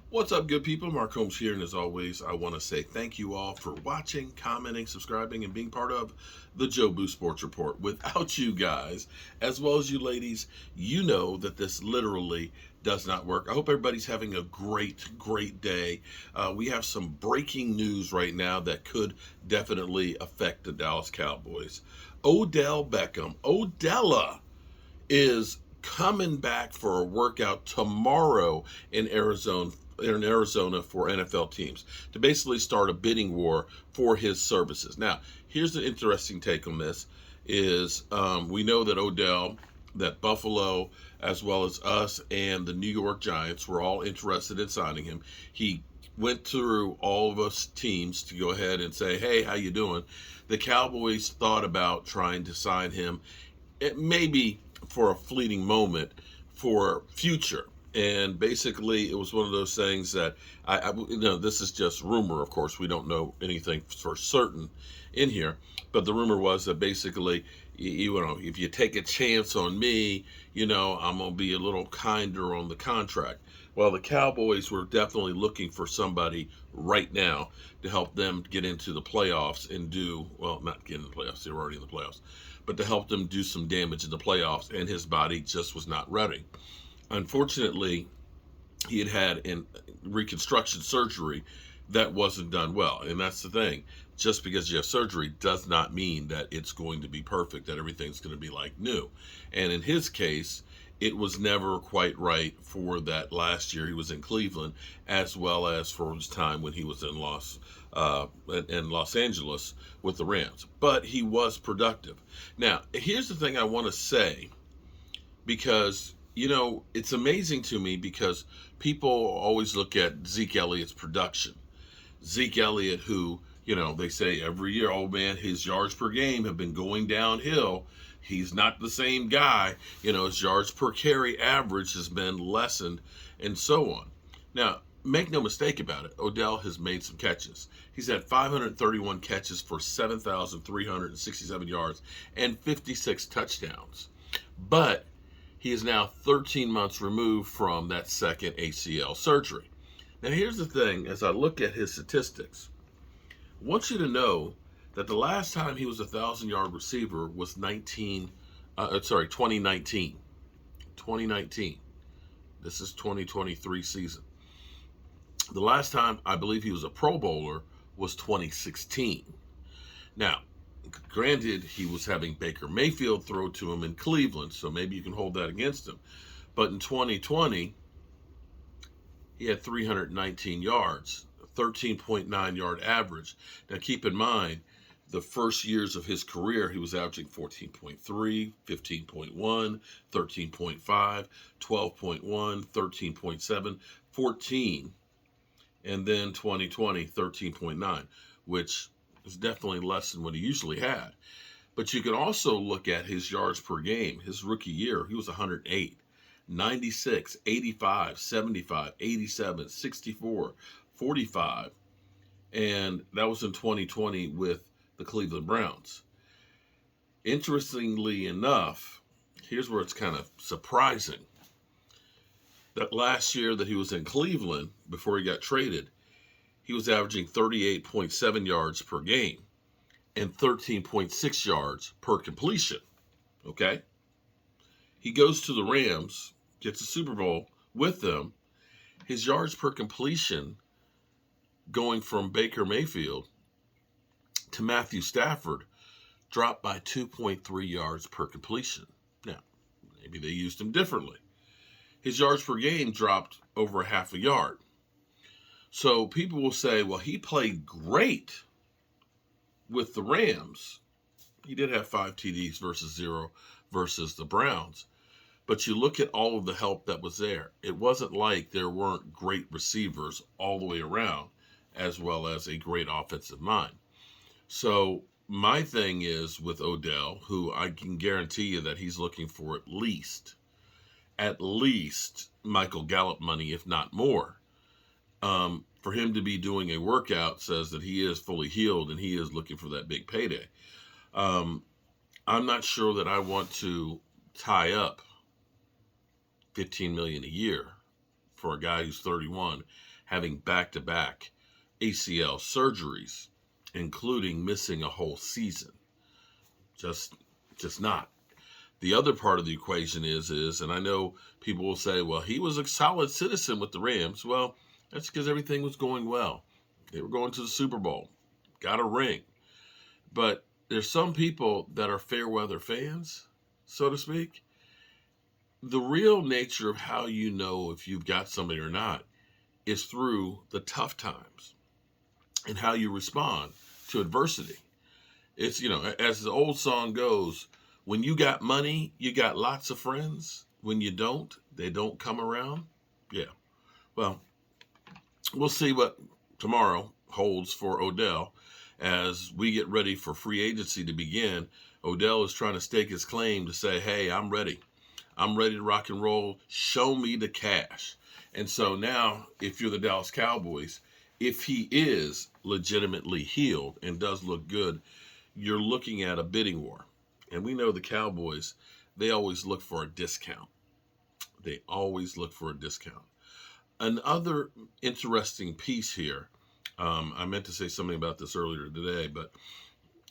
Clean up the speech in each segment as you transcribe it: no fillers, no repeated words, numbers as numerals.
What's up, good people? Mark Holmes here, and as always, I want to say thank you all for watching, commenting, subscribing, and being part of the Joe Boo Sports Report. Without you guys, as well as you ladies, you know that this literally does not work. I hope everybody's having a great day. We have some breaking news right now that could definitely affect the Dallas Cowboys. Odell Beckham, Odella, is coming back for a workout tomorrow in Arizona for NFL teams to basically start a bidding war for his services. Now, here's the interesting take on this: is we know that that Buffalo, as well as us and the New York Giants, were all interested in signing him. He went through all of us teams to go ahead and say, "Hey, how you doing?" The Cowboys thought about trying to sign him. It maybe for a fleeting moment for future. And basically, it was one of those things that this is just rumor. Of course, we don't know anything for certain in here, but the rumor was that basically, you know, if you take a chance on me, I'm gonna be a little kinder on the contract. Well, the Cowboys were definitely looking for somebody right now to help them get into the playoffs and not get in the playoffs, they were already in the playoffs, but to help them do some damage in the playoffs, and his body just was not ready. Unfortunately, he had reconstruction surgery that wasn't done well. And that's the thing. Just because you have surgery does not mean that it's going to be perfect, that everything's going to be like new. And in his case, it was never quite right for that last year he was in Cleveland, as well as for his time when he was in Los Angeles with the Rams. But he was productive. Now, here's the thing I want to say, because it's amazing to me because people always look at Zeke Elliott's production. Zeke Elliott, who, they say every year, oh man, his yards per game have been going downhill. He's not the same guy. His yards per carry average has been lessened and so on. Now, make no mistake about it, Odell has made some catches. He's had 531 catches for 7,367 yards and 56 touchdowns. But he is now 13 months removed from that second ACL surgery. Now, here's the thing: as I look at his statistics, I want you to know that the last time he was a 1,000-yard receiver was 2019. 2019. This is 2023 season. The last time I believe he was a Pro Bowler was 2016. Now, granted, he was having Baker Mayfield throw to him in Cleveland, so maybe you can hold that against him. But in 2020, he had 319 yards, 13.9 yard average. Now, keep in mind, the first years of his career, he was averaging 14.3, 15.1, 13.5, 12.1, 13.7, 14, and then 2020, 13.9, which is definitely less than what he usually had. But you can also look at his yards per game. His rookie year, he was 108, 96, 85, 75, 87, 64, 45. And that was in 2020 with the Cleveland Browns. Interestingly enough, here's where it's kind of surprising. That last year that he was in Cleveland, before he got traded, he was averaging 38.7 yards per game and 13.6 yards per completion. Okay? He goes to the Rams, gets a Super Bowl with them. His yards per completion going from Baker Mayfield to Matthew Stafford dropped by 2.3 yards per completion. Now, maybe they used him differently. His yards per game dropped over half a yard. So people will say, well, he played great with the Rams. He did have 5 TDs versus 0 versus the Browns. But you look at all of the help that was there. It wasn't like there weren't great receivers all the way around, as well as a great offensive mind. So my thing is with Odell, who I can guarantee you that he's looking for at least Michael Gallup money, if not more. For him to be doing a workout says that he is fully healed and he is looking for that big payday. I'm not sure that I want to tie up $15 million a year for a guy who's 31, having back-to-back ACL surgeries, including missing a whole season. Just not. The other part of the equation is, and I know people will say, well, he was a solid citizen with the Rams. Well, that's because everything was going well. They were going to the Super Bowl, got a ring. But there's some people that are fair weather fans, so to speak. The real nature of how you know if you've got somebody or not is through the tough times and how you respond to adversity. It's, as the old song goes, when you got money, you got lots of friends. When you don't, they don't come around. Yeah. Well, we'll see what tomorrow holds for Odell as we get ready for free agency to begin. Odell is trying to stake his claim to say, hey, I'm ready. I'm ready to rock and roll. Show me the cash. And so now, if you're the Dallas Cowboys, if he is legitimately healed and does look good, you're looking at a bidding war. And we know the Cowboys, they always look for a discount. They always look for a discount. Another interesting piece here, I meant to say something about this earlier today, but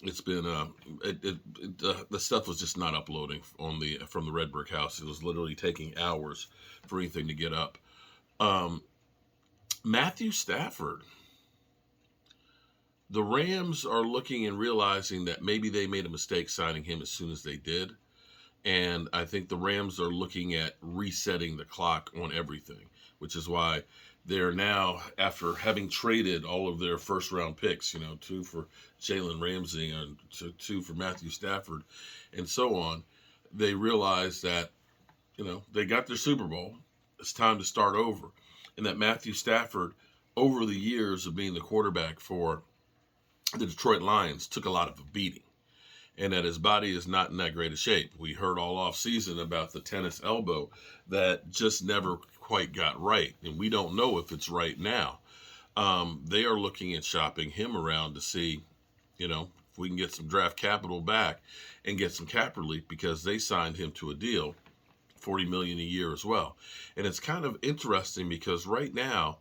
it's been the stuff was just not uploading from the Red Brick House. It was literally taking hours for anything to get up. Matthew Stafford. The Rams are looking and realizing that maybe they made a mistake signing him as soon as they did. And I think the Rams are looking at resetting the clock on everything, which is why they're now, after having traded all of their first round picks, 2 for Jalen Ramsey and 2 for Matthew Stafford and so on, they realize that, they got their Super Bowl. It's time to start over. And that Matthew Stafford, over the years of being the quarterback for the Detroit Lions, took a lot of a beating, and that his body is not in that great a shape. We heard all off season about the tennis elbow that just never quite got right, and we don't know if it's right now. They are looking at shopping him around to see, if we can get some draft capital back and get some cap relief, because they signed him to a deal, $40 million a year as well. And it's kind of interesting because right now,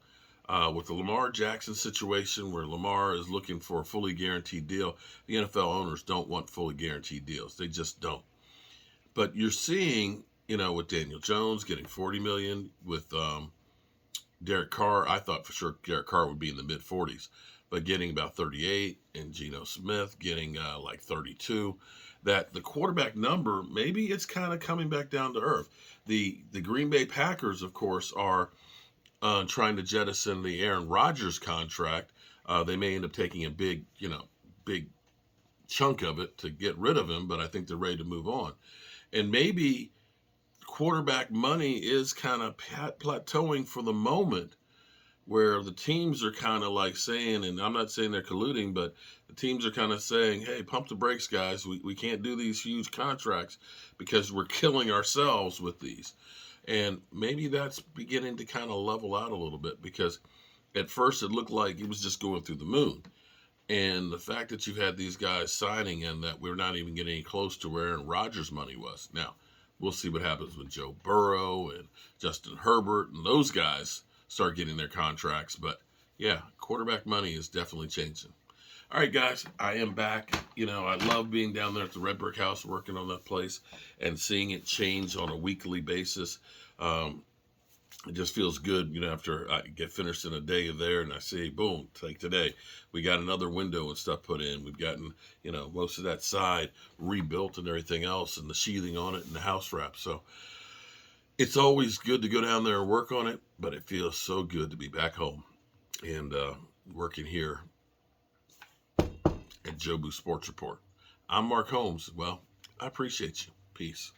with the Lamar Jackson situation where Lamar is looking for a fully guaranteed deal, the NFL owners don't want fully guaranteed deals. They just don't. But you're seeing, with Daniel Jones getting $40 million, with Derek Carr, I thought for sure Derek Carr would be in the mid-40s, but getting about 38, and Geno Smith getting like 32, that the quarterback number, maybe it's kind of coming back down to earth. The Green Bay Packers, of course, are trying to jettison the Aaron Rodgers contract. They may end up taking a big chunk of it to get rid of him, but I think they're ready to move on. And maybe quarterback money is kind of plateauing for the moment, where the teams are kind of like saying, and I'm not saying they're colluding, but the teams are kind of saying, hey, pump the brakes, guys. We can't do these huge contracts because we're killing ourselves with these. And maybe that's beginning to kind of level out a little bit, because at first it looked like it was just going through the moon. And the fact that you had these guys signing and that we're not even getting any close to where Aaron Rodgers' money was. Now, we'll see what happens with Joe Burrow and Justin Herbert and those guys start getting their contracts. But yeah, quarterback money is definitely changing. All right, guys, I am back. I love being down there at the Red Brick House working on that place and seeing it change on a weekly basis. It just feels good, after I get finished in a day there and I see, boom, like today, we got another window and stuff put in. We've gotten, most of that side rebuilt and everything else, and the sheathing on it and the house wrap. So it's always good to go down there and work on it, but it feels so good to be back home and working here at Joe Boo Sports Report. I'm Mark Holmes. Well, I appreciate you. Peace.